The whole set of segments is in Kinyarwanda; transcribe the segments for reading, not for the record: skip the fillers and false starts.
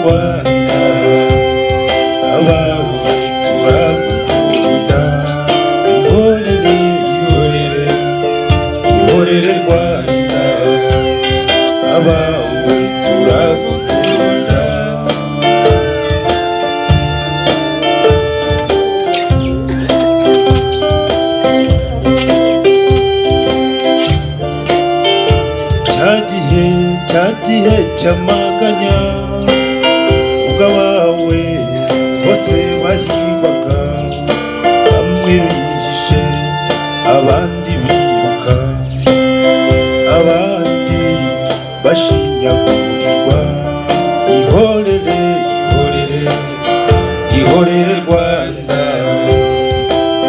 Rwanda abawe turagukunda ihorere ihorere ihorere Rwanda abawe turagukunda cyagihe cy'amaganya ubwo abawe bose bahimbaga bamwe bihishe abandi biruka abandi bashinyagurirwa ihorere ihorere ihorere Rwanda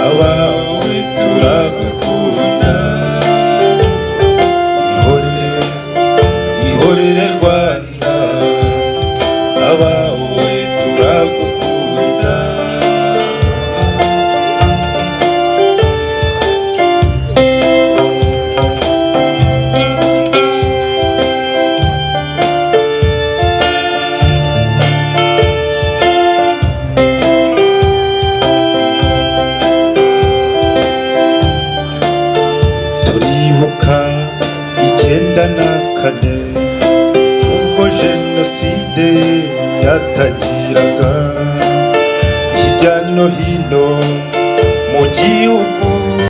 abawe turagukunda ihorere ihorere Rwanda abawe turagukunda turibuka 94 ubwo jenoside yatangiraga hirya no hino mu gihugu